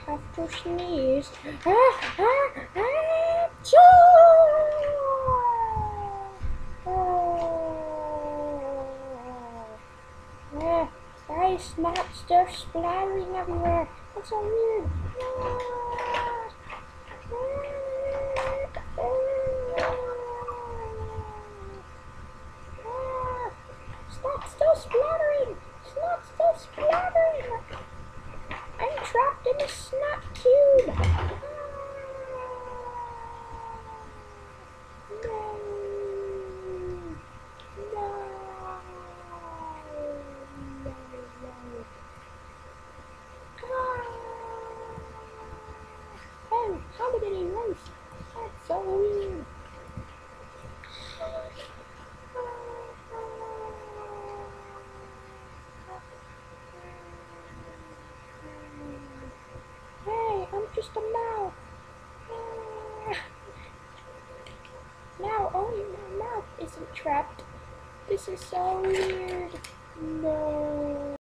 have to sneeze. Achoo! Why is snot stuff splattering everywhere? That's so weird. Snot still splattering! Snot still splattering! I'm trapped in a snot cube! No! No! No! Oh, how did it erase? That's so weird. Hey, I'm just a mouse. Now only my mouth isn't trapped. This is so weird. No.